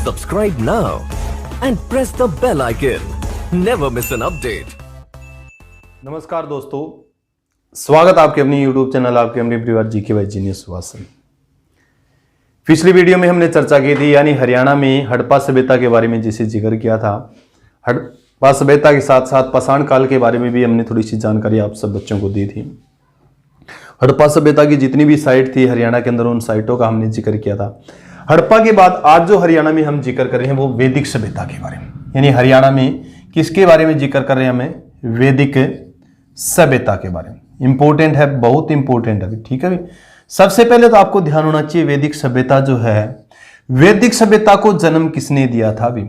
Subscribe now and press the bell icon. Never miss an update. नमस्कार दोस्तों, स्वागत आपके अपनी YouTube चैनल आपके अपने परिवार जीके बाई जीनियस सुभाष में। पिछली वीडियो में हमने चर्चा की थी, यानी हरियाणा में हड़प्पा सभ्यता के बारे में जिसे जिक्र किया था। हड़प्पा सभ्यता के साथ साथ पाषाण काल के बारे में भी हमने थोड़ी सी जानकारी आप सब बच्चों को दी थी। हड़प्पा सभ्यता की जितनी भी साइट थी हरियाणा के अंदर, उन साइटों का हमने जिक्र किया था। हड़प्पा के बाद आज जो हरियाणा में हम जिक्र कर रहे हैं वो वैदिक सभ्यता के बारे में, यानी हरियाणा में किसके बारे में जिक्र कर रहे हैं हमें? वैदिक सभ्यता के बारे में। इंपॉर्टेंट है, बहुत इंपॉर्टेंट है, ठीक है। सबसे पहले तो आपको ध्यान होना चाहिए, वैदिक सभ्यता जो है, वैदिक सभ्यता को जन्म किसने दिया था? अभी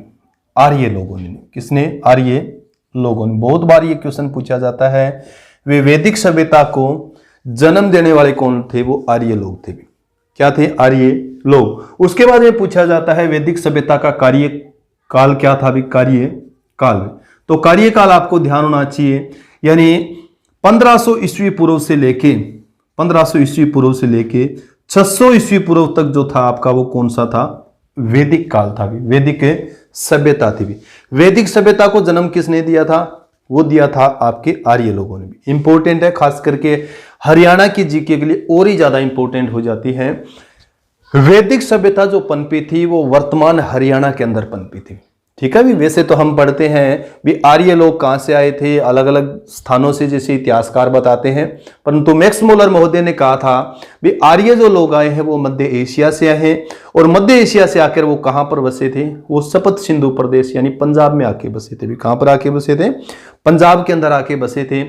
आर्य लोगों ने। किसने? आर्य लोगों ने। बहुत बार ये क्वेश्चन पूछा जाता है, वे वैदिक सभ्यता को जन्म देने वाले कौन थे? वो आर्य लोग थे। क्या थे? आर्य लोग। उसके बाद ये पूछा जाता है वैदिक सभ्यता का कार्य काल क्या था? अभी कार्य काल, तो कार्य काल आपको ध्यान होना चाहिए, यानी 1500 ईस्वी पूर्व से लेके 1500 ईस्वी पूर्व से लेके 600 ईस्वी पूर्व तक जो था आपका, वो कौन सा था? वैदिक काल था। वैदिक सभ्यता थी। वैदिक सभ्यता को जन्म किसने दिया था? वो दिया था आपके आर्य लोगों ने भी। इंपॉर्टेंट है, खास करके हरियाणा की जीके के लिए और ही ज्यादा इंपॉर्टेंट हो जाती है। वैदिक सभ्यता जो पनपी थी वो वर्तमान हरियाणा के अंदर पनपी थी, ठीक है भी। वैसे तो हम पढ़ते हैं भी आर्य लोग कहां से आए थे, अलग अलग स्थानों से, जैसे इतिहासकार बताते हैं, परंतु मैक्स मुलर महोदय ने कहा था भी आर्य जो लोग आए हैं वो मध्य एशिया से आए हैं, और मध्य एशिया से आकर वो कहां पर बसे थे? वो सप्त सिंधु प्रदेश यानी पंजाब में आके बसे थे। भी कहां पर आके बसे थे? पंजाब के अंदर आके बसे थे।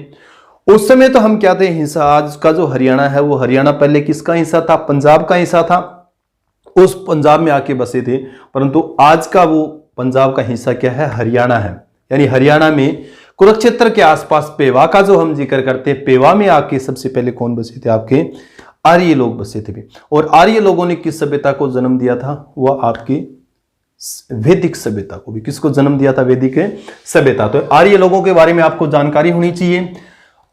उस समय तो हम क्या थे, हिस्सा आज का जो हरियाणा है वो हरियाणा पहले किसका हिस्सा था? पंजाब का हिस्सा था। उस पंजाब में आके बसे थे, परंतु आज का वो पंजाब का हिस्सा क्या है? हरियाणा है। यानी हरियाणा में कुरुक्षेत्र के आसपास पेवा का जो हम जिक्र करते हैं, पेवा में आके सबसे पहले कौन बसे थे? आपके आर्य लोग बसे थे। और आर्य लोगों ने किस सभ्यता को जन्म दिया था? वह आपकी वैदिक सभ्यता को भी। किसको जन्म दिया था? वैदिक सभ्यता। तो आर्य लोगों के बारे में आपको जानकारी होनी चाहिए।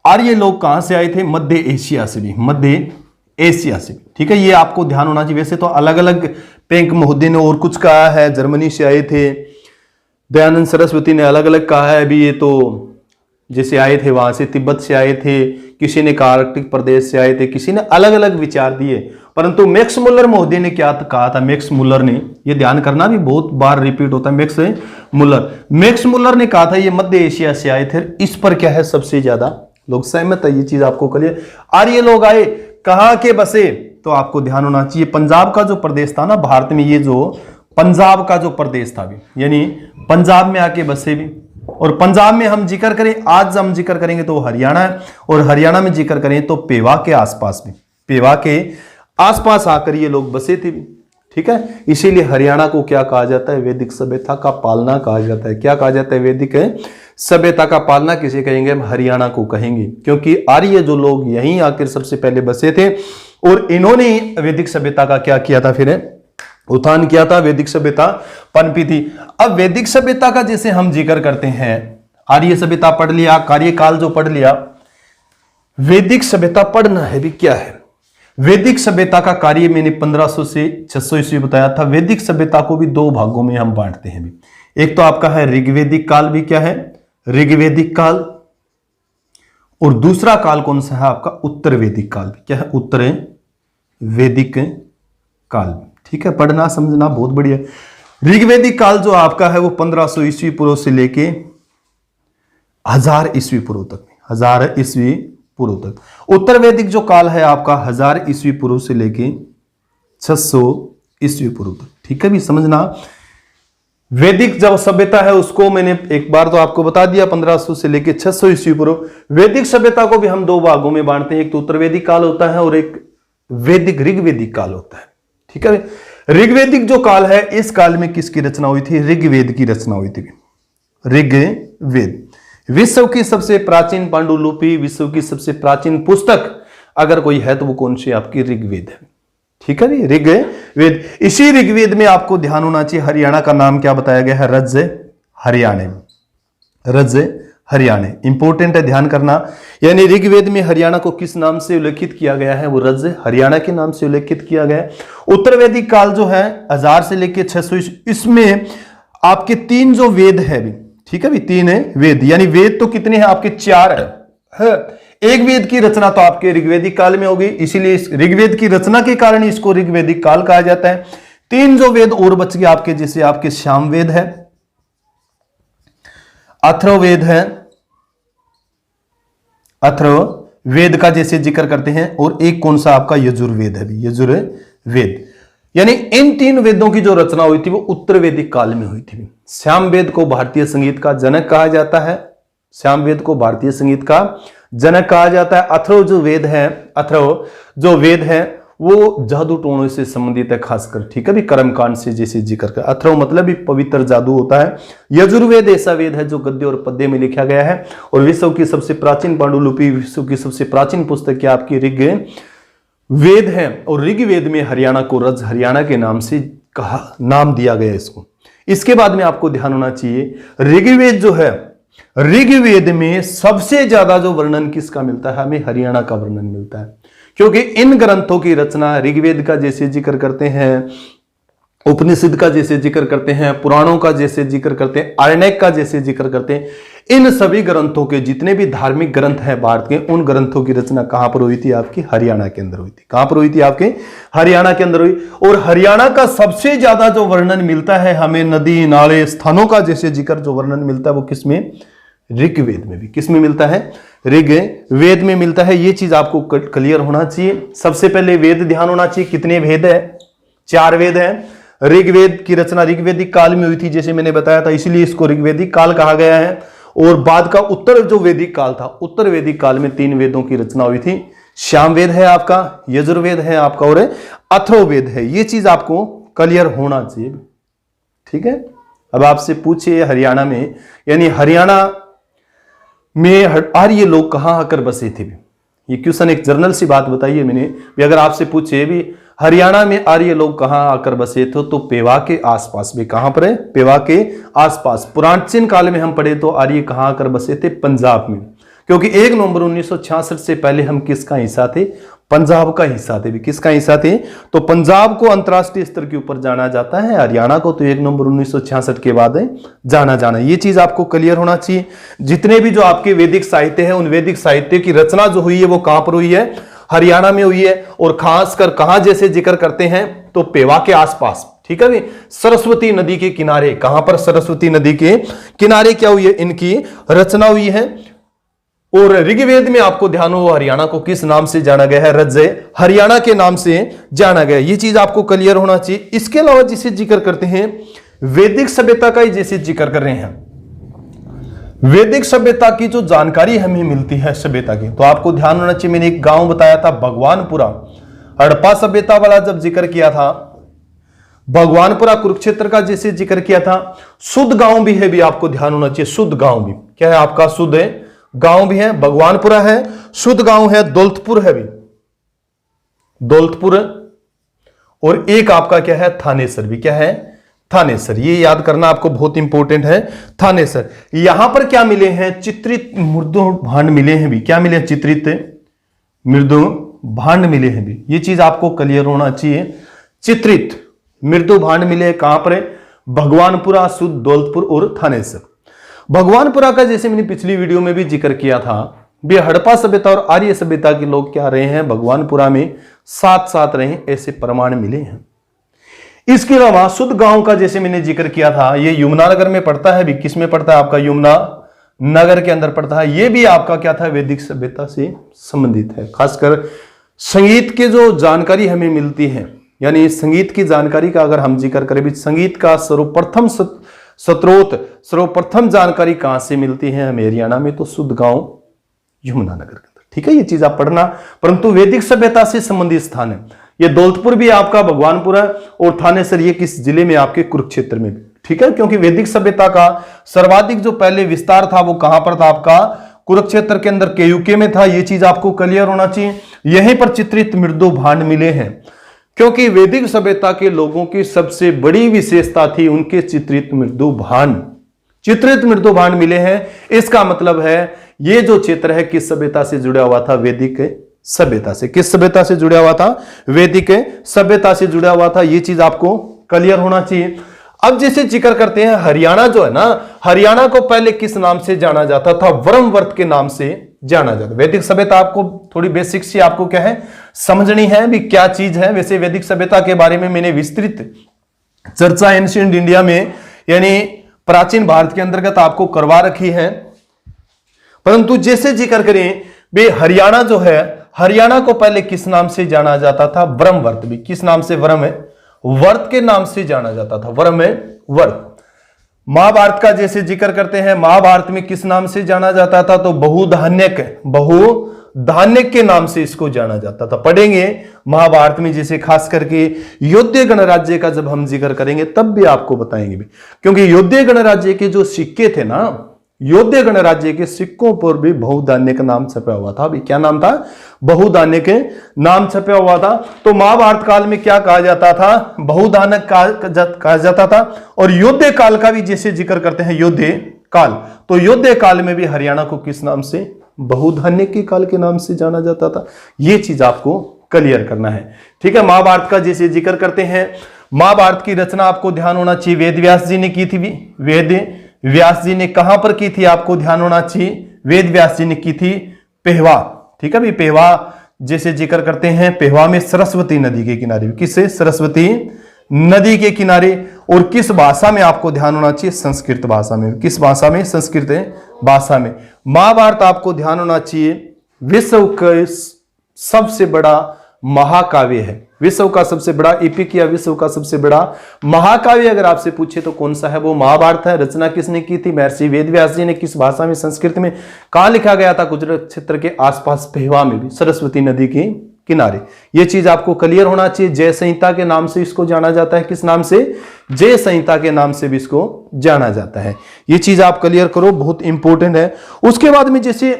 आर्य लोग कहां से आए थे? मध्य एशिया से भी। मध्य एशिया से भी, ठीक है, ये आपको ध्यान होना चाहिए। वैसे तो अलग अलग पेंक महोदय ने और कुछ कहा है, जर्मनी से आए थे, दयानंद सरस्वती ने अलग अलग कहा है। अभी ये तो जैसे आए थे वहां से, तिब्बत से आए थे, किसी ने आर्कटिक प्रदेश से आए थे, किसी ने अलग अलग विचार दिए। परंतु मैक्स मुलर महोदय ने क्या कहा था? मैक्स मुलर ने, ये ध्यान करना भी बहुत बार रिपीट होता है, मैक्स मुलर ने कहा था ये मध्य एशिया से आए थे। इस पर क्या है, सबसे ज्यादा लोग सहमत है। ये चीज आपको क्लियर। आर्य लोग आए, कहां के बसे? तो आपको ध्यान होना चाहिए, पंजाब का जो प्रदेश था ना भारत में, ये जो पंजाब का जो प्रदेश था भी, यानी पंजाब में आके बसे भी। और पंजाब में हम जिक्र करें, आज हम जिक्र करेंगे तो हरियाणा है, और हरियाणा में जिक्र करें तो पेवा के आसपास भी, पेवा के आसपास आकर ये लोग बसे थे भी, ठीक है। इसीलिए हरियाणा को क्या कहा जाता है? वैदिक सभ्यता का पालना कहा जाता है। क्या कहा जाता है? वैदिक सभ्यता का पालना किसे कहेंगे? हम हरियाणा को कहेंगे, क्योंकि आर्य जो लोग यहीं आकर सबसे पहले बसे थे, और इन्होंने वैदिक सभ्यता का क्या किया था? फिर उत्थान किया था, वैदिक सभ्यता पनपी थी। अब वैदिक सभ्यता का जैसे हम जिक्र करते हैं, आर्य सभ्यता पढ़ लिया, कार्यकाल जो पढ़ लिया, वैदिक सभ्यता पढ़ना है भी क्या है? वैदिक सभ्यता का कार्य मैंने 1500 से 600 ईस्वी बताया था। वैदिक सभ्यता को भी दो भागों में हम बांटते हैं भी। एक तो आपका है ऋग्वैदिक काल भी, क्या है? ऋग्वैदिक काल। और दूसरा काल कौन सा है आपका? उत्तर वैदिक काल भी। क्या है? उत्तर वैदिक काल, ठीक है। पढ़ना समझना बहुत बढ़िया। ऋग्वैदिक काल जो आपका है वो 1500 ईस्वी पूर्व से लेके 1000 ईस्वी पूर्व तक, 1000 ईस्वी पूर्व तक। उत्तर वैदिक जो काल है आपका 1000 ईस्वी पूर्व से लेके 600 ईस्वी पूर्व तक, ठीक है भी। समझना, वैदिक जब सभ्यता है उसको मैंने एक बार तो आपको बता दिया, 1500 से लेके 600 ईस्वी पूर्व। वैदिक सभ्यता को भी हम दो भागों में बांटते हैं, एक तो उत्तर वैदिक काल होता है और एक वैदिक ऋग्वैदिक काल होता है, ठीक है। ऋग्वैदिक जो काल है, इस काल में किसकी रचना हुई थी? ऋग्वेद की रचना हुई थी। ऋग्वेद विश्व की सबसे प्राचीन पांडुलिपि, विश्व की सबसे प्राचीन पुस्तक अगर कोई है तो वो कौन सी? आपकी ऋग्वेद है, ठीक है भी, ऋग्वेद। इसी ऋग्वेद में आपको ध्यान होना चाहिए, हरियाणा का नाम क्या बताया गया है? रज हरियाणे। रज हरियाणा। इंपॉर्टेंट है, ध्यान करना। यानी ऋग्वेद में हरियाणा को किस नाम से उल्लेखित किया गया है? वो रज हरियाणा के नाम से उल्लेखित किया गया है। उत्तर वैदिक काल जो है 1000 से लेकर 600, इसमें आपके 3 जो वेद है भी, ठीक है भी, 3 है वेद। यानी वेद तो कितने हैं आपके? 4 है। एक वेद की रचना तो आपके ऋग्वेदिक काल में होगी, इसीलिए इस ऋग्वेद की रचना के कारण इसको ऋग्वेदिक काल कहा जाता है। 3 जो वेद और बच गए आपके, जैसे आपके सामवेद है, अथर्ववेद है, अथर्ववेद का जैसे जिक्र करते हैं, और एक कौन सा आपका यजुर्वेद है भी, यजुर्वेद। यानी इन 3 वेदों की जो रचना हुई थी वो उत्तर वैदिक काल में हुई थी। सामवेद को भारतीय संगीत का जनक कहा जाता है, सामवेद को भारतीय संगीत का जनक कहा जाता है। अथर्व जो वेद है वो जादू टोनों से संबंधित है, खासकर, ठीक है भी, कर्मकांड से जैसे जिक्र कर। अथर्व मतलब भी पवित्र जादू होता है। यजुर्वेद ऐसा वेद है जो गद्य और पद्य में लिखा गया है, और विश्व की सबसे प्राचीन पांडुलिपि, विश्व की सबसे प्राचीन पुस्तक आपकी ऋग्वेद है। और ऋग्वेद में हरियाणा को रज हरियाणा के नाम से नाम दिया गया इसको। इसके बाद में आपको ध्यान होना चाहिए, ऋग्वेद जो है, ऋग्वेद में सबसे ज्यादा जो वर्णन किसका मिलता है? हमें हरियाणा का वर्णन मिलता है, क्योंकि इन ग्रंथों की रचना ऋग्वेद का जैसे जिक्र करते हैं, उपनिषद का जैसे जिक्र करते हैं, पुराणों का जैसे जिक्र करते हैं, आरण्यक का जैसे जिक्र करते हैं, इन सभी ग्रंथों के जितने भी धार्मिक ग्रंथ हैं भारत के, उन ग्रंथों की रचना कहां पर हुई थी? आपकी हरियाणा के अंदर हुई थी। कहां पर हुई थी? आपके हरियाणा के अंदर हुई। और हरियाणा का सबसे ज्यादा जो वर्णन मिलता है हमें, नदी नाले स्थानों का जैसे जिक्र जो वर्णन मिलता है वो किसमें? ऋग्वेद में भी। किसमें मिलता है? ऋग्वेद में मिलता है। ये चीज आपको क्लियर होना चाहिए। सबसे पहले वेद ध्यान होना चाहिए। कितने वेद है? 4 वेद है। ऋग्वेद की रचना ऋग्वेदिक काल में हुई थी, जैसे मैंने बताया था, इसलिए इसको ऋग्वेदिक काल कहा गया है। और बाद का उत्तर जो वैदिक काल था, उत्तर वैदिक काल में 3 वेदों की रचना हुई थी। सामवेद है आपका, यजुर्वेद है आपका, और अथर्ववेद है। ये चीज आपको क्लियर होना चाहिए, ठीक है। अब आपसे पूछिए हरियाणा में, यानी हरियाणा में आर्य लोग कहां आकर बसे थे? ये क्वेश्चन एक जर्नल सी बात बताइए मैंने भी। अगर आपसे पूछे भी हरियाणा में आर्य लोग कहां आकर बसे थे, तो पेवा के आसपास भी। कहां पर है? पेवा के आसपास। प्राचीन काल में हम पढ़े तो आर्य कहां आकर बसे थे? पंजाब में, क्योंकि 1 नवंबर 1966 से पहले हम किसका हिस्सा थे? पंजाब का हिस्सा थे भी। किसका हिस्सा थे? तो पंजाब को अंतरराष्ट्रीय स्तर के ऊपर जाना जाता है, हरियाणा को तो 1 नवंबर 1966 के बाद जाना। ये चीज आपको क्लियर होना चाहिए। जितने भी जो आपके वैदिक साहित्य है, उन वैदिक साहित्य की रचना जो हुई है वो कहां पर हुई है? हरियाणा में हुई है। और खासकर कहां जैसे जिक्र करते हैं तो पेवा के आसपास, ठीक है भी, सरस्वती नदी के किनारे। कहां पर? सरस्वती नदी के किनारे क्या हुई है? इनकी रचना हुई है। और ऋग्वेद में आपको ध्यान हो, हरियाणा को किस नाम से जाना गया है? रज हरियाणा के नाम से जाना गया। ये चीज आपको क्लियर होना चाहिए। इसके अलावा जिसे जिक्र करते हैं वैदिक सभ्यता का ही जैसे जिक्र कर रहे हैं, वैदिक सभ्यता की जो जानकारी हमें मिलती है सभ्यता की, तो आपको ध्यान होना चाहिए। मैंने एक गांव बताया था भगवानपुरा, हड़प्पा सभ्यता वाला जब जिक्र किया था, भगवानपुरा कुरुक्षेत्र का जैसे जिक्र किया था। शुद्ध गांव भी है भी, आपको ध्यान होना चाहिए। शुद्ध गांव भी क्या है आपका? शुद्ध है गांव भी है, भगवानपुरा है, शुद्ध गांव है, दौलतपुर है भी, दौलतपुर। और एक आपका क्या है? थानेसर भी। क्या है? थानेसर। ये याद करना आपको बहुत इंपॉर्टेंट है, थानेसर। यहां पर क्या मिले हैं? चित्रित मृदु भांड मिले हैं भी। क्या मिले? चित्रित मृदु भांड मिले हैं भी। ये चीज आपको क्लियर होना चाहिए। चित्रित मृदु भांड मिले कहां पर? भगवानपुरा, शुद्ध, दौलतपुर और थानेसर। भगवानपुरा का जैसे मैंने पिछली वीडियो में भी जिक्र किया था, भी हड़प्पा सभ्यता और आर्य सभ्यता के लोग क्या रहे हैं? भगवानपुरा में साथ साथ रहे, ऐसे प्रमाण मिले हैं। इसके अलावा शुद्ध गांव का जैसे मैंने जिक्र किया था, ये यमुनानगर में पड़ता है भी। किस में पड़ता है? आपका यमुना नगर के अंदर पड़ता है। ये भी आपका क्या था? वैदिक सभ्यता से संबंधित है। खासकर संगीत के जो जानकारी हमें मिलती है, यानी संगीत की जानकारी का अगर हम जिक्र करें भी, संगीत का सर्वप्रथम जानकारी कहां से मिलती है? हमें हरियाणा में, तो शुद्ध गांव यमुनानगर के अंदर, ठीक है। ये चीज आप पढ़ना। परंतु वैदिक सभ्यता से संबंधित स्थान है ये। दौलतपुर भी आपका भगवानपुरा, और थानेसर ये किस जिले में? आपके कुरुक्षेत्र में भी, ठीक है। क्योंकि वैदिक सभ्यता का सर्वाधिक जो पहले विस्तार था वो कहां पर था? आपका कुरुक्षेत्र के अंदर, केयूके में था। ये चीज आपको क्लियर होना चाहिए। यहीं पर चित्रित मृदु भांड मिले हैं, क्योंकि वैदिक सभ्यता के लोगों की सबसे बड़ी विशेषता थी उनके चित्रित मृदु भांड। चित्रित मृत्यु भांड मिले हैं। इसका मतलब है ये जो चित्र है किस सभ्यता से जुड़ा हुआ था? वैदिक सभ्यता से। किस सभ्यता से जुड़ा हुआ था? वैदिक सभ्यता से जुड़ा हुआ था। ये चीज आपको क्लियर होना चाहिए। अब जैसे जिक्र करते हैं हरियाणा जो है ना, हरियाणा को पहले किस नाम से जाना जाता था? वर्मवर्त के नाम से जाना जाता। वैदिक सभ्यता आपको थोड़ी बेसिक सी आपको क्या है समझनी है भी क्या चीज है। वैसे वैदिक सभ्यता के बारे में मैंने विस्तृत चर्चा एंशिएंट इंडिया में यानी प्राचीन भारत के अंतर्गत आपको करवा रखी है, परंतु जैसे जिक्र करें बे हरियाणा जो है, हरियाणा को पहले किस नाम से जाना जाता था? ब्रह्मवर्त। भी किस नाम से? ब्रह्म वर्त के नाम से जाना जाता था। ब्रह्म वर्त। महाभारत का जैसे जिक्र करते हैं, महाभारत में किस नाम से जाना जाता था? तो बहुधान्यक, बहुधान्यक के नाम से इसको जाना जाता था। पढ़ेंगे महाभारत में, जैसे खास करके योध्य गणराज्य का जब हम जिक्र करेंगे तब भी आपको बताएंगे भी, क्योंकि योध्य गणराज्य के जो सिक्के थे ना, योध्य गणराज्य के सिक्कों पर भी बहुधान्य का नाम छपा हुआ था। अभी क्या नाम था? बहुधान्य के नाम छपा हुआ था। तो महाभारत काल में क्या कहा जाता था? बहुधान्य कहा जाता था। और योध्य काल का भी जैसे जिक्र करते हैं योध्य काल, तो योध्य काल में भी हरियाणा को किस नाम से? बहुधान्य के काल के नाम से जाना जाता था। यह चीज आपको क्लियर करना है, ठीक है। महाभारत का जैसे जिक्र करते हैं, महाभारत की रचना आपको ध्यान होना चाहिए वेद व्यास जी ने की थी। वेद व्यास जी ने कहां पर की थी? आपको ध्यान होना चाहिए वेद व्यास जी ने की थी पेहवा, ठीक है भी। पेहवा जैसे जिक्र करते हैं, पेहवा में सरस्वती नदी के किनारे। किससे? सरस्वती नदी के किनारे। और किस भाषा में आपको ध्यान होना चाहिए? संस्कृत भाषा में। किस भाषा में? संस्कृत भाषा में। महाभारत आपको ध्यान होना चाहिए विश्व का सबसे बड़ा महाकाव्य है। विश्व का सबसे बड़ा एपिक या विश्व का सबसे बड़ा महाकाव्य अगर आपसे पूछे तो कौन सा है? वो महाभारत है। रचना किसने की थी? महर्षि वेदव्यास जी ने। किस भाषा में? संस्कृत में। कहां लिखा गया था? गुजरात क्षेत्र के आसपास पेहवा में भी, सरस्वती नदी के किनारे। यह चीज आपको क्लियर होना चाहिए। जय संहिता के नाम से इसको जाना जाता है। किस नाम से? जय संहिता के नाम से भी इसको जाना जाता है। यह चीज आप क्लियर करो, बहुत इंपॉर्टेंट है। उसके बाद में जैसे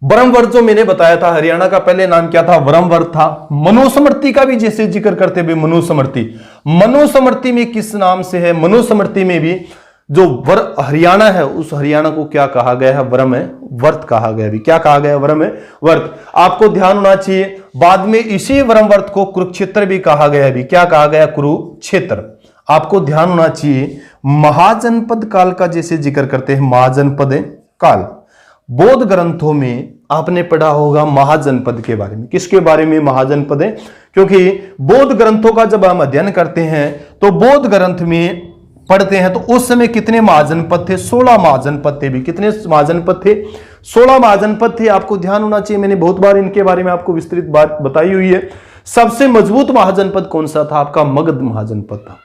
ब्रह्मवर्त जो मैंने बताया था, हरियाणा का पहले नाम क्या था? ब्रह्मवर्त था। मनुस्मृति का भी जैसे जिक्र करते हुए मनुस्मृति, मनुस्मृति में किस नाम से है? मनुस्मृति में भी जो हरियाणा है उस हरियाणा को क्या कहा गया है? ब्रह्मवर्त कहा गया भी। क्या कहा गया? ब्रह्मवर्त। आपको ध्यान होना चाहिए बाद में इसी ब्रह्मवर्त को कुरुक्षेत्र भी कहा गया भी। क्या कहा गया? कुरुक्षेत्र। आपको ध्यान होना चाहिए महाजनपद काल का जैसे जिक्र करते हैं, महाजनपद काल। बौद्ध ग्रंथों में आपने पढ़ा होगा महाजनपद के बारे में। किसके बारे में? महाजनपद है। क्योंकि बौद्ध ग्रंथों का जब हम अध्ययन करते हैं तो बौद्ध ग्रंथ में पढ़ते हैं तो उस समय कितने महाजनपद थे? 16 महाजनपद थे भी। कितने महाजनपद थे? 16 महाजनपद थे। आपको ध्यान होना चाहिए, मैंने बहुत बार इनके बारे में आपको विस्तृत बात बताई हुई है। सबसे मजबूत महाजनपद कौन सा था? आपका मगध महाजनपद था।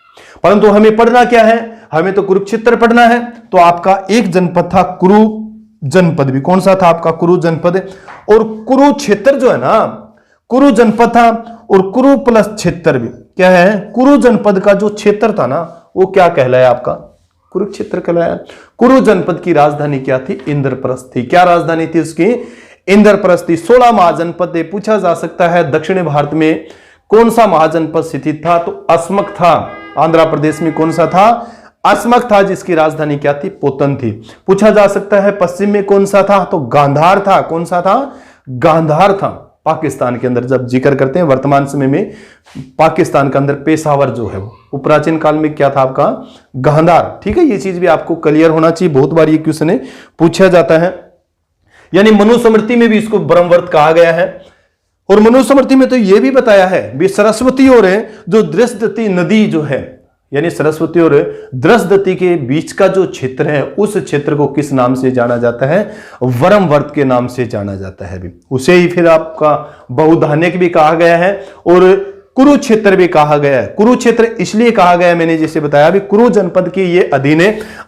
परंतु हमें पढ़ना क्या है? हमें तो कुरुक्षेत्र पढ़ना है। तो आपका एक जनपद था कुरु जनपद भी। कौन सा था? आपका कुरु जनपद। और कुरुक्षेत्र जो है ना, कुरु जनपद था और कुरु प्लस क्षेत्र भी क्या है? कुरु जनपद का जो क्षेत्र था ना वो क्या कहलाया? आपका कुरुक्षेत्र कहलाया। कुरु जनपद की राजधानी क्या थी? इंद्रप्रस्थ थी। क्या राजधानी थी उसकी? इंद्रप्रस्थ थी। 16 महाजनपद थे। पूछा जा सकता है दक्षिण भारत में कौन सा महाजनपद स्थित था? तो अस्मक था। आंध्र प्रदेश में कौन सा था? अस्मक था, जिसकी राजधानी क्या थी? पोतन थी। पूछा जा सकता है पश्चिम में कौन सा था? तो गांधार था। कौन सा था? गांधार था। पाकिस्तान के अंदर जब जिक्र करते हैं वर्तमान समय में पाकिस्तान के अंदर पेशावर जो है वो प्राचीन काल में क्या था? आपका गांधार। ठीक है, ये चीज भी आपको क्लियर होना चाहिए। बहुत बार ये क्वेश्चन पूछा जाता है। यानी मनुस्मृति में भी इसको ब्रह्मवर्त कहा गया है। और मनुस्मृति में तो यह भी बताया है भी सरस्वती और जो दृष्टि नदी जो है, यानी सरस्वती और दृष्टि के बीच का जो क्षेत्र है उस क्षेत्र को किस नाम से जाना जाता है? ब्रह्मवर्त के नाम से जाना जाता है भी। उसे ही फिर आपका बहुधान्यक भी कहा गया है और कुरुक्षेत्र भी कहा गया है। कुरुक्षेत्र इसलिए कहा गया है, मैंने जैसे बताया भी कुरु जनपद के ये अधीन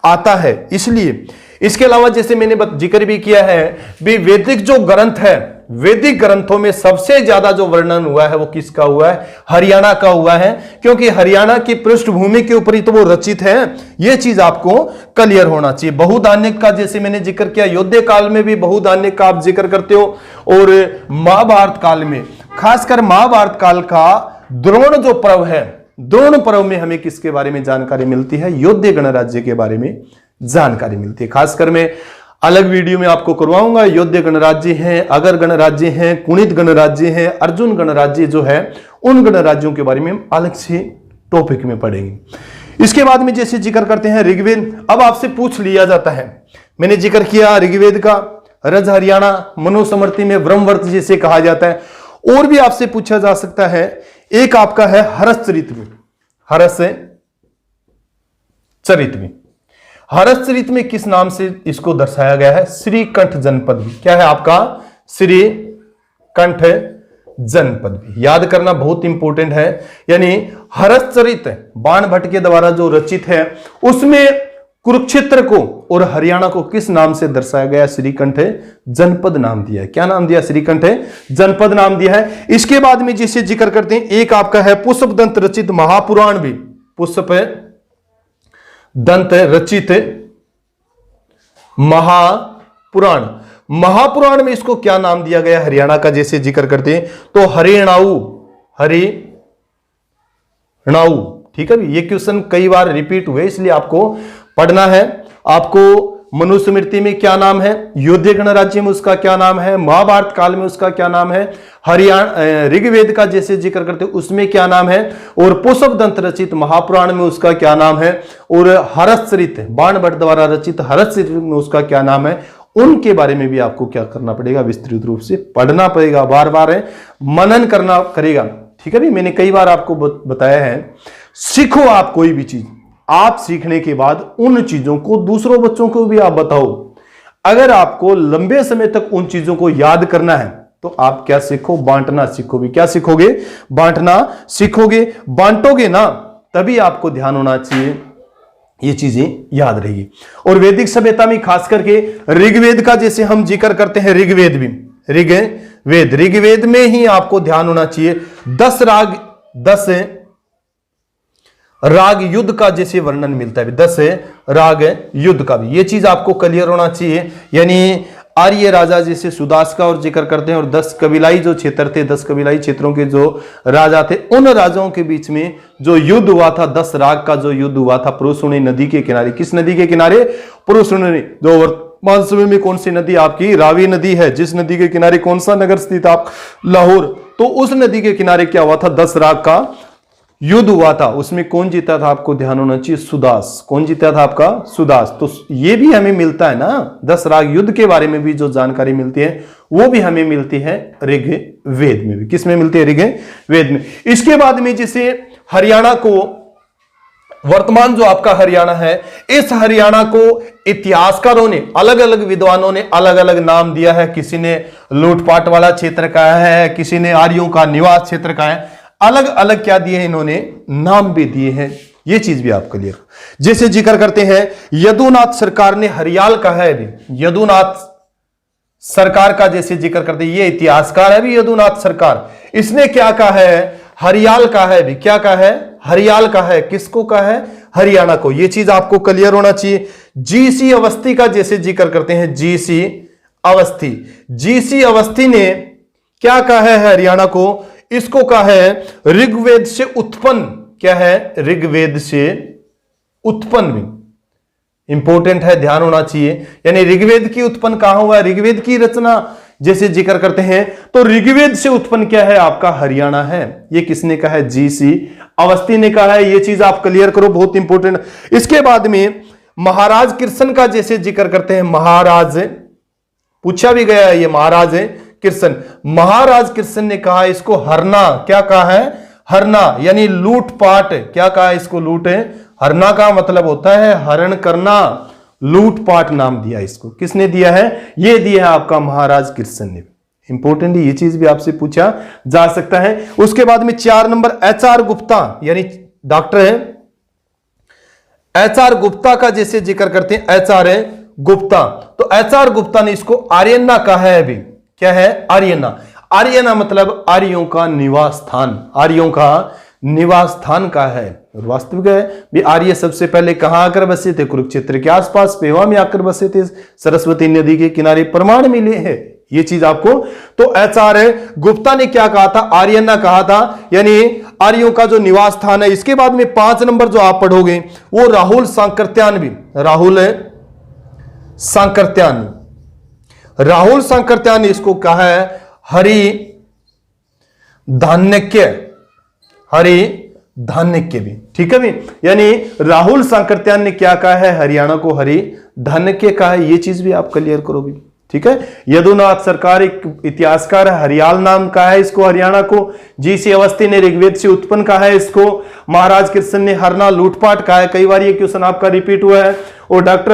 आता है इसलिए। इसके अलावा जैसे मैंने जिक्र भी किया है भी वैदिक जो ग्रंथ है, वैदिक ग्रंथों में सबसे ज्यादा जो वर्णन हुआ है वो किसका हुआ है? हरियाणा का हुआ है, क्योंकि हरियाणा की पृष्ठभूमि के ऊपर ही तो वो रचित है। यह चीज आपको क्लियर होना चाहिए। बहुधान्यक का जैसे मैंने जिक्र किया, योध्य काल में भी बहुधान्यक का आप जिक्र करते हो और महाभारत काल में, खासकर महाभारत काल का द्रोण जो पर्व है, द्रोण पर्व में हमें किसके बारे में जानकारी मिलती है? योध्य गणराज्य के बारे में जानकारी मिलती है। खासकर मैं अलग वीडियो में आपको करवाऊंगा, योद्ध गणराज्य हैं, अगर गणराज्य हैं, कुणित गणराज्य हैं, अर्जुन गणराज्य जो है, उन गणराज्यों के बारे में हम अलग से टॉपिक में पढ़ेंगे। इसके बाद में जैसे जिक्र करते हैं ऋग्वेद। अब आपसे पूछ लिया जाता है, मैंने जिक्र किया ऋग्वेद का, रज हरियाणा, मनुस्मृति में ब्रह्मवर्त जिसे कहा जाता है। और भी आपसे पूछा जा सकता है, एक आपका है हर्षचरित में। हर्षचरित में किस नाम से इसको दर्शाया गया है? श्रीकंठ जनपद भी। क्या है आपका? श्रीकंठ जनपद भी। याद करना बहुत इंपॉर्टेंट है। यानी हर्षचरित बाण भट्ट के द्वारा जो रचित है, उसमें कुरुक्षेत्र को और हरियाणा को किस नाम से दर्शाया गया? श्रीकंठ जनपद नाम दिया है। क्या नाम दिया? श्रीकंठ जनपद नाम दिया है। इसके बाद में जिसे जिक्र करते हैं, एक आपका है पुष्प दंत रचित महापुराण भी। पुष्प दंत रचित महापुराण। महापुराण में इसको क्या नाम दिया गया? हरियाणा का जैसे जिक्र करते हैं तो हरियाणाऊ। ठीक है, ये क्वेश्चन कई बार रिपीट हुए, इसलिए आपको पढ़ना है। आपको मनुस्मृति में क्या नाम है, योद्ध गणराज्य में उसका क्या नाम है, महाभारत काल में उसका क्या नाम है, हरियाणा ऋग्वेद का जैसे जिक्र करते उसमें क्या नाम है, और पुष्प दंत रचित महापुराण में उसका क्या नाम है, और हर्षचरित बाण भट्ट द्वारा रचित हर्षचरित में उसका क्या नाम है, उनके बारे में भी आपको क्या करना पड़ेगा? विस्तृत रूप से पढ़ना पड़ेगा, बार बार मनन करना करेगा। ठीक है भी, मैंने कई बार आपको बताया है, सीखो आप कोई भी चीज, आप सीखने के बाद उन चीजों को दूसरों बच्चों को भी आप बताओ। अगर आपको लंबे समय तक उन चीजों को याद करना है तो आप क्या सीखो? बांटना सीखो भी। क्या सीखोगे? बांटना सीखोगे। बांटोगे ना, तभी आपको ध्यान होना चाहिए, ये चीजें याद रहेगी। और वैदिक सभ्यता में खास करके ऋग्वेद का जैसे हम जिक्र करते हैं, ऋग्वेद भी, ऋग्वेद में ही आपको ध्यान होना चाहिए। 10 राग युद्ध का जैसे वर्णन मिलता है, 10 राग युद्ध का भी, ये चीज आपको क्लियर होना चाहिए। यानी आर्य राजा जैसे सुदास का और जिक्र करते हैं, और 10 कबीलाई जो क्षेत्र थे, 10 कबीलाई क्षेत्रों के जो राजा थे, उन राजाओं के बीच में जो युद्ध हुआ था, 10 राग का जो युद्ध हुआ था पुरुषुणी नदी के किनारे। किस नदी के किनारे? पुरुषुणी, जो वर्तमान समय में कौन सी नदी आपकी? रावी नदी है। जिस नदी के किनारे कौन सा नगर स्थित? आप लाहौर। तो उस नदी के किनारे क्या हुआ था? 10 राग का युद्ध हुआ था। उसमें कौन जीता था? आपको ध्यान होना चाहिए, सुदास। कौन जीता था? आपका सुदास। तो ये भी हमें मिलता है ना, 10 राग युद्ध के बारे में भी जो जानकारी मिलती है वो भी हमें मिलती है ऋग्वेद में भी। किस में मिलती है? ऋग्वेद में। इसके बाद में जिसे हरियाणा को, वर्तमान जो आपका हरियाणा है, इस हरियाणा को इतिहासकारों ने, अलग अलग विद्वानों ने अलग अलग नाम दिया है। किसी ने लूटपाट वाला क्षेत्र कहा है, किसी ने आर्यों का निवास क्षेत्र कहा है, अलग अलग क्या दिए हैं इन्होंने? नाम भी दिए हैं। ये चीज भी आप क्लियर। जैसे जिक्र करते हैं, यदुनाथ सरकार ने हरियाल कहा है भी। यदुनाथ सरकार का जैसे जिक्र करते हैं, ये इतिहासकार है भी यदुनाथ सरकार, इसने क्या कहा है? हरियाल कहा है भी। क्या कहा है? हरियाल कहा है। किसको कहा है? हरियाणा को। ये चीज आपको क्लियर होना चाहिए। जीसी अवस्थी का जैसे जिक्र करते हैं, जीसी अवस्थी ने क्या कहा है हरियाणा को? इसको कहा है ऋग्वेद से उत्पन्न। क्या है? ऋग्वेद से उत्पन्न भी इंपॉर्टेंट है, ध्यान होना चाहिए। यानी ऋग्वेद की उत्पन्न कहां हुआ? ऋग्वेद की रचना जैसे जिक्र करते हैं तो ऋग्वेद से उत्पन्न क्या है? आपका हरियाणा है। ये किसने कहा है? जीसी अवस्थी ने कहा है। ये चीज आप क्लियर करो, बहुत इंपॉर्टेंट। इसके बाद में महाराज कृष्ण का जैसे जिक्र करते हैं, महाराज पूछा भी गया है, ये महाराज महाराज कृष्ण ने कहा इसको हरना। क्या कहा है? हरना, यानी लूटपाट। क्या कहा है इसको? लूट है। हरना का मतलब होता है हरण करना, लूटपाट नाम दिया इसको। किसने दिया है? ये दिया है आपका महाराज कृष्ण ने। इंपॉर्टेंट, ये चीज भी आपसे पूछा जा सकता है। उसके बाद में 4 नंबर HR गुप्ता, यानी डॉक्टर है, HR गुप्ता का जैसे जिक्र करते हैं, HR गुप्ता। तो HR गुप्ता ने इसको आर्यना कहा है अभी। क्या है? आर्यना। आर्यना मतलब आर्यों का निवास स्थान, आर्यों का निवास स्थान का है। वास्तविक है भी आर्य सबसे पहले कहां आकर बसे थे? कुरुक्षेत्र के आसपास पेवा में आकर बसे थे, सरस्वती नदी के किनारे प्रमाण मिले हैं। ये चीज आपको, तो HR गुप्ता ने क्या कहा था? आर्यना कहा था, यानी आर्यों का जो निवास स्थान है। इसके बाद में 5 नंबर जो आप पढ़ोगे वो राहुल सांकृत्यान भी, राहुल सांकृत्यानी। राहुल सांकृत्यानी इसको कहा है हरि धान्यक्य, हरि धान्यक्य भी, ठीक है भी। यानी राहुल सांकृत्यान ने क्या कहा है, हरियाणा को हरि धान्यक्य कहा है। ये चीज भी आप क्लियर करो भी, ठीक है। यदुनाथ सरकार एक इतिहासकार है, हरियाल नाम का है इसको हरियाणा को। जीसी अवस्थी ने ऋग्वेद से उत्पन्न कहा है इसको। महाराज कृष्ण ने हरना लूटपाट कहा है, कई बार ये क्वेश्चन आपका रिपीट हुआ है। और डॉक्टर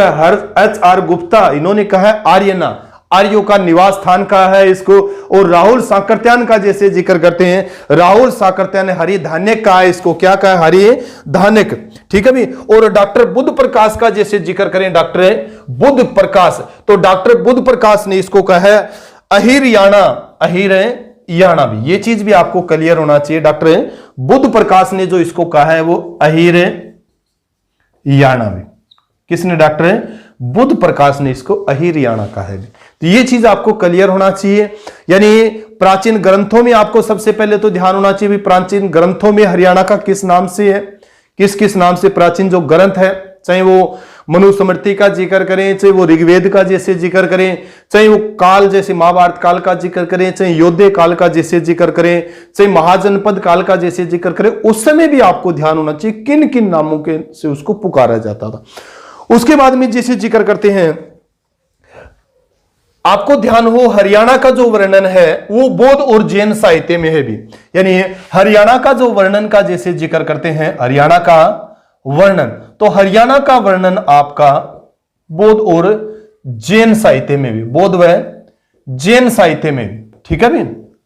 HR गुप्ता इन्होंने कहा है आर्यना, आर्यों का निवास स्थान कहा है इसको। और राहुल सांकृत्यान का जैसे जिक्र करते हैं, राहुल सांकृत्यान ने हरि धान्यक कहा है इसको, क्या कहा है, हरि धान्यक, ठीक है भी। और डॉक्टर बुद्ध प्रकाश का जैसे जिक्र करें, डॉक्टर बुद्ध प्रकाश, तो डॉक्टर बुद्ध प्रकाश ने इसको कहा है अहिरयाणा, अहिरयाणा भी। ये चीज भी आपको क्लियर होना चाहिए। डॉक्टर बुद्ध प्रकाश ने जो इसको कहा है वो अहिरयाणा भी। किसने, डॉक्टर बुद्ध प्रकाश ने इसको अहिरयाणा कहा है। तो ये चीज आपको क्लियर होना चाहिए। यानी प्राचीन ग्रंथों में आपको सबसे पहले तो ध्यान होना चाहिए, प्राचीन ग्रंथों में हरियाणा का किस नाम से है, किस किस नाम से प्राचीन जो ग्रंथ है, चाहे वो मनुस्मृति का जिक्र करें, चाहे वो ऋग्वेद का जैसे जिक्र करें, चाहे वो काल जैसे महाभारत काल का जिक्र करें, चाहे योद्धे काल का जैसे जिक्र करें, चाहे महाजनपद काल का जैसे जिक्र करें, उस समय भी आपको ध्यान होना चाहिए किन किन नामों के से उसको पुकारा जाता था। उसके बाद में जैसे जिक्र करते हैं, आपको ध्यान हो हरियाणा का जो वर्णन है वो बौद्ध और जैन साहित्य में है भी। यानी हरियाणा का जो वर्णन का जैसे जिक्र करते हैं, हरियाणा का वर्णन, तो हरियाणा का वर्णन आपका बौद्ध और जैन साहित्य में भी, बौद्ध व जैन साहित्य में भी, ठीक है भी।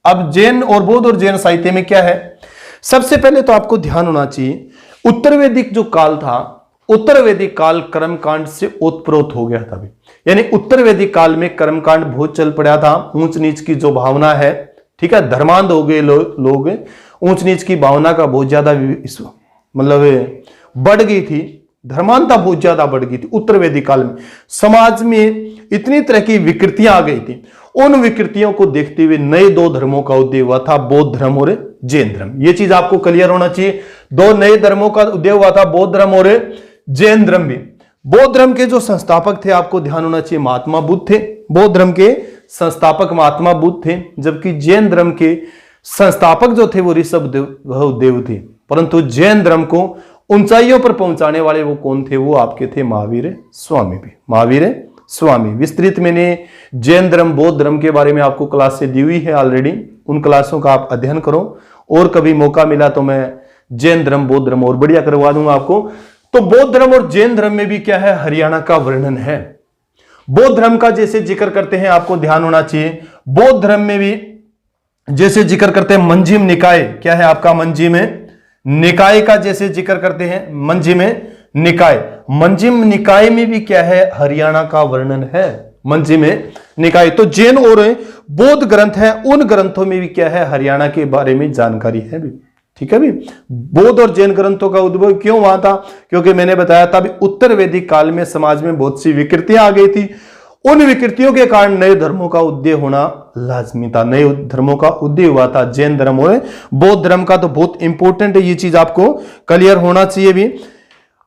अब जैन और बौद्ध और जैन साहित्य में क्या है, सबसे पहले तो आपको ध्यान होना चाहिए उत्तर वैदिक जो काल था, उत्तर वैदिक काल कर्मकांड से ओतप्रोत हो गया था भी। यानी उत्तर वैदिक काल में कर्मकांड बहुत चल पड़ा था, ऊंच नीच की जो भावना है, ठीक है, धर्मांध हो गए लोग, ऊंच नीच की भावना का बहुत ज्यादा मतलब बढ़ गई थी, धर्मांधता बहुत ज्यादा बढ़ गई थी उत्तर वैदिक काल में। समाज में इतनी तरह की विकृतियां आ गई थी, उन विकृतियों को देखते हुए नए दो धर्मों का उदय हुआ था, बौद्ध धर्म और जैन धर्म। ये चीज आपको क्लियर होना चाहिए, दो नए धर्मों का उदय हुआ था, बौद्ध धर्म और जैन धर्म भी। बौद्ध धर्म के जो संस्थापक थे, आपको ध्यान होना चाहिए, महात्मा बुद्ध थे। बौद्ध धर्म के संस्थापक महात्मा बुद्ध थे, जबकि जैन धर्म के संस्थापक जो थे वो ऋषभदेव थे। परंतु जैन धर्म को ऊंचाइयों पर पहुंचाने वाले वो कौन थे, वो आपके थे महावीर स्वामी भी, महावीर स्वामी। विस्तृत मैंने जैन धर्म बौद्ध धर्म के बारे में आपको क्लास से दी हुई है ऑलरेडी, उन क्लासों का आप अध्ययन करो, और कभी मौका मिला तो मैं जैन धर्म बौद्ध धर्म और बढ़िया करवा दूंगा आपको। तो बौद्ध धर्म और जैन धर्म में भी क्या है, हरियाणा का वर्णन है। बौद्ध धर्म का जैसे जिक्र करते हैं, आपको ध्यान होना चाहिए, बौद्ध धर्म में भी जैसे जिक्र करते हैं मंजिम निकाय, क्या है आपका मंजिम निकाय का जैसे जिक्र करते हैं, मंजिम निकाय, मंजिम निकाय में भी क्या है, हरियाणा का वर्णन है, मंजिम निकाय। तो जैन और बौद्ध ग्रंथ है, उन ग्रंथों में भी क्या है, हरियाणा के बारे में जानकारी है भी, ठीक है भी। बौद्ध और जैन ग्रंथों का उद्भव क्यों हुआ था, क्योंकि मैंने बताया था भी उत्तर वैदिक काल में समाज में बहुत सी विकृतियां आ गई थी, उन विकृतियों के कारण नए धर्मों का उदय होना लाजमी था, नए धर्मों का उदय हुआ था, जैन धर्म और बौद्ध धर्म का। तो बहुत इंपॉर्टेंट है, ये चीज आपको क्लियर होना चाहिए भी।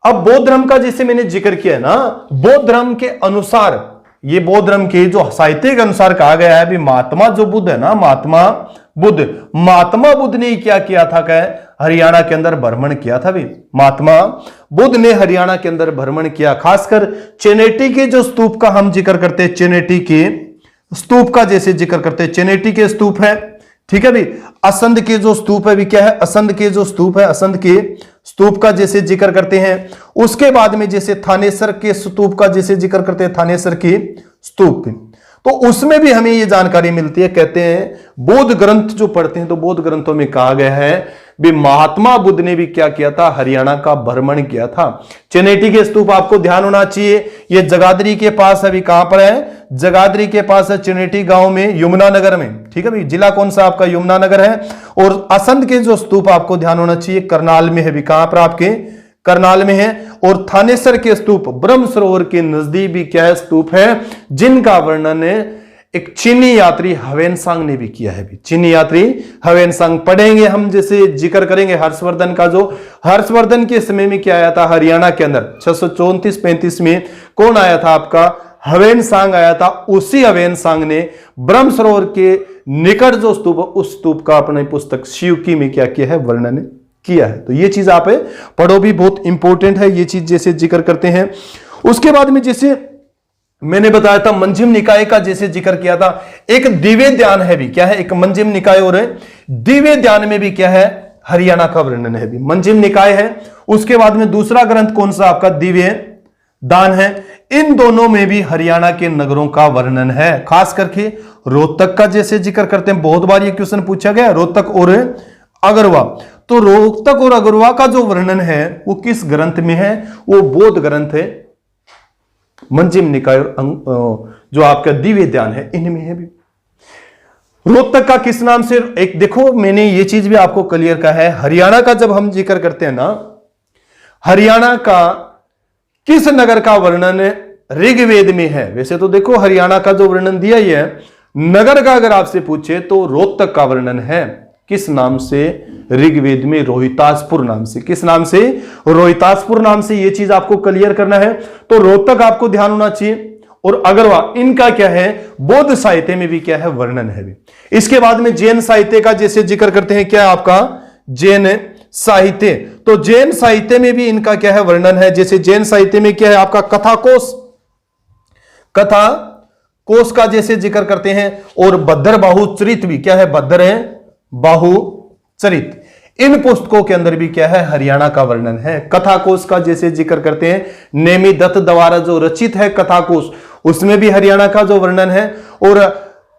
अब बौद्ध धर्म का जैसे मैंने जिक्र किया ना, बौद्ध धर्म के अनुसार, ये बौद्ध धर्म के जो साहित्य के अनुसार कहा गया है भी, महात्मा जो बुद्ध है ना, महात्मा बुद्ध ने क्या किया था, कह हरियाणा के अंदर भ्रमण किया था भी। महात्मा बुद्ध ने हरियाणा के अंदर भ्रमण किया, खासकर चेनेटी के जो स्तूप का हम जिक्र करते हैं, चेनेटी के स्तूप का जैसे जिक्र करते हैं, चेनेटी के स्तूप है, ठीक है भी। असंध के जो स्तूप है भी क्या है, असंध के जो स्तूप है, असंध के स्तूप का जैसे जिक्र करते हैं। उसके बाद में जैसे थानेसर के स्तूप का जैसे जिक्र करते हैं, थानेसर के स्तूप, तो उसमें भी हमें ये जानकारी मिलती है। कहते हैं बौद्ध ग्रंथ जो पढ़ते हैं, तो बौद्ध ग्रंथों में कहा गया है भी महात्मा बुद्ध ने भी क्या किया था, हरियाणा का भ्रमण किया था। चेनेटी के स्तूप आपको ध्यान होना चाहिए, ये जगाधरी के पास अभी कहां पर है, जगाधरी के पास है, चेनेटी गांव में, यमुनानगर में, ठीक है भाई। जिला कौन सा आपका, यमुनानगर है। और असंध के जो स्तूप आपको ध्यान होना चाहिए, करनाल में है भी, कहां पर आपके, करनाल में है। और थानेसर के स्तूप ब्रह्म सरोवर के नजदीक भी क्या है, स्तूप है, जिनका वर्णन एक चीनी यात्री हवेनसांग ने भी किया है भी। चीनी यात्री हवेनसांग पढ़ेंगे हम, जैसे जिक्र करेंगे हर्षवर्धन का, जो हर्षवर्धन के समय में क्या आया था हरियाणा के अंदर 634-35 में, कौन आया था आपका, हवेन सांग आया था, उसी हवेन सांग ने ब्रह्म सरोवर के निकट जो स्तूप है उस स्तूप का अपनी पुस्तक शिवकी में क्या किया है, वर्णन किया है। तो ये चीज आप पढ़ो भी, बहुत इंपॉर्टेंट है ये चीज, जैसे जिक्र करते हैं। उसके बाद में जैसे मैंने बताया था मंजिम निकाय का जैसे जिक्र किया था, एक दिव्य ध्यान है भी, क्या है, एक मंजिम निकाय और दिव्य ध्यान में भी क्या है, हरियाणा का वर्णन है भी, मंजिम निकाय है। उसके बाद में दूसरा ग्रंथ कौन सा आपका, दिव्य दान है। इन दोनों में भी हरियाणा के नगरों का वर्णन है, खास करके रोहतक का जैसे जिक्र करते हैं, बहुत बार ये क्वेश्चन पूछा गया, रोहतक और अगरवा। तो रोहतक और अगरवा का जो वर्णन है वो किस ग्रंथ में है, वो बौद्ध ग्रंथ है मंजिम निकाय और जो आपका दिव्य ध्यान है, इनमें है भी। रोहतक का किस नाम से, एक देखो मैंने ये चीज भी आपको क्लियर कहा है, हरियाणा का जब हम जिक्र करते हैं ना, हरियाणा का किस नगर का वर्णन ऋग्वेद में है। वैसे तो देखो हरियाणा का जो वर्णन दिया ही है, नगर का अगर आपसे पूछे तो रोहतक का वर्णन है किस नाम से, ऋग्वेद में रोहितासपुर नाम से। किस नाम से, रोहितासपुर नाम से। ये चीज आपको क्लियर करना है। तो रोहतक आपको ध्यान होना चाहिए, और अगरवा इनका क्या है, बौद्ध साहित्य में भी क्या है, वर्णन है भी। इसके बाद में जैन साहित्य का जैसे जिक्र करते हैं, क्या आपका जैन साहित्य, तो जैन साहित्य में भी इनका क्या है, वर्णन है। जैसे जैन साहित्य में क्या है आपका कथा कोश, कथा कोश का जैसे जिक्र करते हैं, और भद्र बाहु चरित भी क्या है, भद्र बाहु चरित, इन पुस्तकों के अंदर भी क्या है, हरियाणा का वर्णन है। कथा कोश का जैसे जिक्र करते हैं, नेमी दत्त द्वारा जो रचित है कथा कोश, उसमें भी हरियाणा का जो वर्णन है, और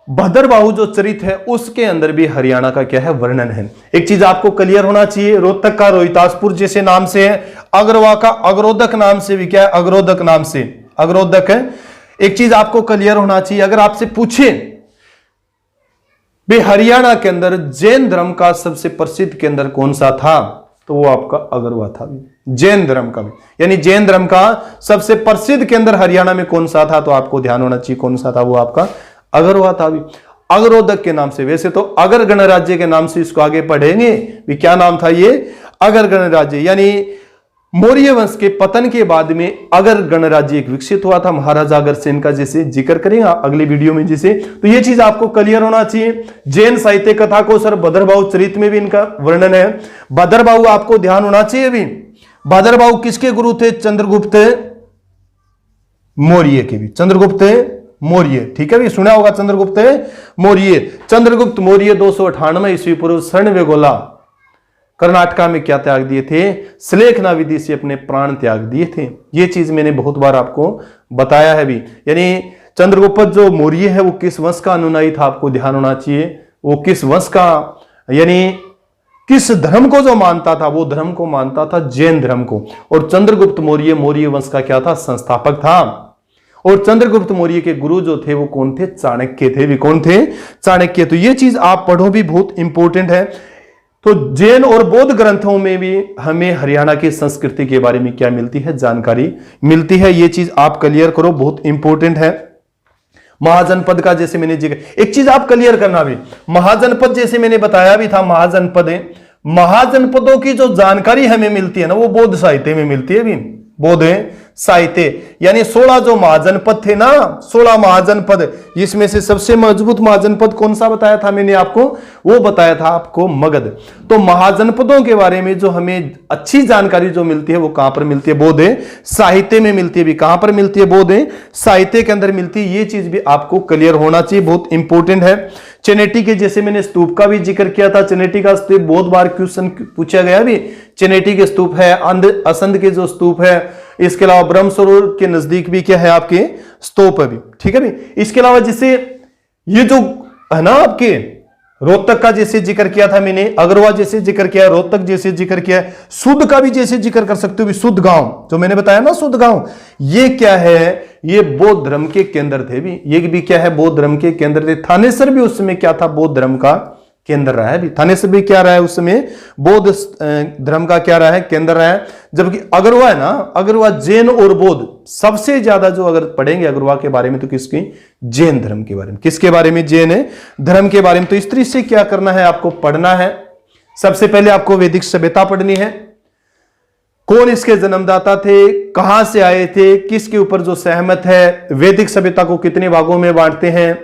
भद्रबाहु जो चरित है उसके अंदर भी हरियाणा का क्या है, वर्णन है। एक चीज आपको क्लियर होना चाहिए, रोहतक का रोहितासपुर जैसे नाम से है, अगरवा का अगरोधक नाम से भी क्या है, अगरोधक नाम से, अगरोधक है। एक चीज आपको क्लियर होना चाहिए, अगर आपसे पूछे भाई हरियाणा के अंदर जैन धर्म का सबसे प्रसिद्ध केंद्र कौन सा था, तो वो आपका अगरवा था भी, जैन धर्म का भी, यानी जैन धर्म का सबसे प्रसिद्ध केंद्र हरियाणा में कौन सा था, तो आपको ध्यान होना चाहिए कौन सा था, वो आपका अगरवा था भी, अगरोधक के नाम से। वैसे तो अगर गणराज्य के नाम से इसको आगे पढ़ेंगे भी, क्या नाम था ये, अगर गणराज्य, यानी मौर्य वंश के पतन के बाद में अगर गणराज्य एक विकसित हुआ था, महाराजा अग्रसेन का जैसे जिक्र करेंगे अगली वीडियो में जैसे। तो ये चीज आपको क्लियर होना चाहिए। जैन साहित्य कथा को सर भद्रबाहु चरित में भी इनका वर्णन है। भद्रबाहु आपको ध्यान होना चाहिए भी, भद्रबाहु किसके गुरु थे, चंद्रगुप्त मौर्य के भी, चंद्रगुप्त मौर्य, ठीक है भी, सुना होगा चंद्रगुप्त मौर्य। चंद्रगुप्त मौर्य 298 ईस्वी पूर्व स्वर्णवेगोला कर्नाटका में क्या त्याग दिए थे, श्लेखना विधि से अपने प्राण त्याग दिए थे। ये चीज मैंने बहुत बार आपको बताया है भी। यानी चंद्रगुप्त जो मौर्य है वो किस वंश का अनुयायी था, आपको ध्यान होना चाहिए, वो किस वंश का, यानी किस धर्म को जो मानता था, वो धर्म को मानता था जैन धर्म को। और चंद्रगुप्त मौर्य मौर्य वंश का क्या था, संस्थापक था। और चंद्रगुप्त मौर्य के गुरु जो थे वो कौन थे, चाणक्य थे भी। कौन थे, चाणक्य। तो ये चीज आप पढ़ो भी, बहुत इंपॉर्टेंट है। तो जैन और बौद्ध ग्रंथों में भी हमें हरियाणा की संस्कृति के बारे में क्या मिलती है, जानकारी मिलती है। ये चीज आप क्लियर करो, बहुत इंपॉर्टेंट है। महाजनपद का जैसे मैंने जिक्र, एक चीज आप क्लियर करना भी, महाजनपद जैसे मैंने बताया भी था, महाजनपद है, महाजनपदों की जो जानकारी हमें मिलती है ना, वो बौद्ध साहित्य में मिलती है भी, बौद्ध साहित्य। यानी 16 जो महाजनपद थे ना, 16 महाजनपद, इसमें से सबसे मजबूत महाजनपद कौन सा बताया था मैंने आपको, वो बताया था आपको मगध। तो महाजनपदों के बारे में जो हमें अच्छी जानकारी जो मिलती है वो कहां पर मिलती है, बौद्ध साहित्य में मिलती है भी। कहां पर मिलती है, बौद्ध साहित्य के अंदर मिलती है। ये चीज भी आपको क्लियर होना चाहिए, बहुत इंपॉर्टेंट है। चनेटी के जैसे मैंने स्तूप का भी जिक्र किया था, चनेटी का स्तूप बहुत बार क्वेश्चन पूछा गया भी। चनेटी के स्तूप है, असंध के जो स्तूप है, इसके अलावा ब्रह्म सरोवर के नजदीक भी क्या है आपके स्तूप है भी, ठीक है भी। इसके अलावा जैसे ये जो है ना आपके रोहतक का जैसे जिक्र किया था मैंने, अगरवा जैसे जिक्र किया, रोहतक जैसे जिक्र किया, शुद्ध का भी जैसे जिक्र कर सकते हो भी। शुद्ध गांव जो मैंने बताया ना, शुद्ध गांव, ये क्या है, ये बौद्ध धर्म के केंद्र थे भी। ये भी क्या है, बौद्ध धर्म के केंद्र थे। थानेसर भी उस समय क्या था, बौद्ध धर्म का केंद्र रहा है भी। थानेसर भी क्या रहा है उस समय, बौद्ध धर्म का क्या रहा है, केंद्र रहा है। जबकि अगरवा है ना, अगरवा जैन और बौद्ध सबसे ज्यादा जो अगर पढ़ेंगे अगरवा के बारे में तो किसकी, जैन धर्म के बारे में। किसके बारे में, जैन धर्म के बारे में। तो इस तरह से क्या करना है, आपको पढ़ना है। सबसे पहले आपको वैदिक सभ्यता पढ़नी है। कौन इसके जन्मदाता थे, कहां से आए थे, किसके ऊपर जो सहमत है, वैदिक सभ्यता को कितने भागों में बांटते हैं,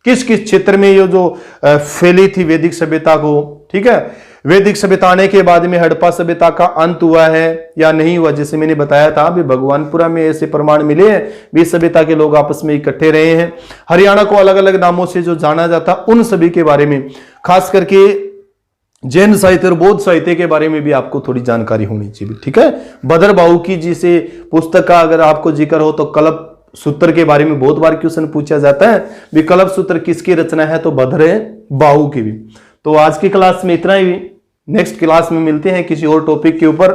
किस किस क्षेत्र में ये जो फैली थी वैदिक सभ्यता को, ठीक है। वैदिक सभ्यता आने के बाद में हड़प्पा सभ्यता का अंत हुआ है या नहीं हुआ, जैसे मैंने बताया था अभी भगवानपुरा में ऐसे प्रमाण मिले हैं भी सभ्यता के लोग आपस में इकट्ठे रहे हैं। हरियाणा को अलग अलग नामों से जो जाना जाता उन सभी के बारे में, खास करके जैन साहित्य और बौद्ध साहित्य के बारे में भी आपको थोड़ी जानकारी होनी चाहिए, ठीक है। भद्र बाहु की जिसे पुस्तक का अगर आपको जिक्र हो तो कल्प सूत्र के बारे में बहुत बार क्वेश्चन पूछा जाता है, विकल्प सूत्र किसकी रचना है, तो भद्र बाहु की भी। तो आज की क्लास में इतना ही, नेक्स्ट क्लास में मिलते हैं किसी और टॉपिक के ऊपर।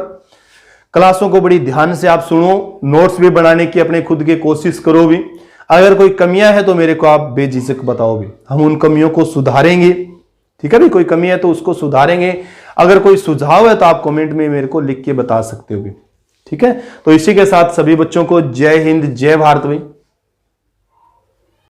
क्लासों को बड़ी ध्यान से आप सुनो, नोट्स भी बनाने की अपने खुद की कोशिश करो भी। अगर कोई कमियां है तो मेरे को आप बेझिझक बताओ भी, हम उन कमियों को सुधारेंगे, ठीक है भी। कोई कमी है तो उसको सुधारेंगे। अगर कोई सुझाव है तो आप कमेंट में मेरे को लिख के बता सकते हो भी, ठीक है। तो इसी के साथ सभी बच्चों को जय हिंद, जय भारत भाई।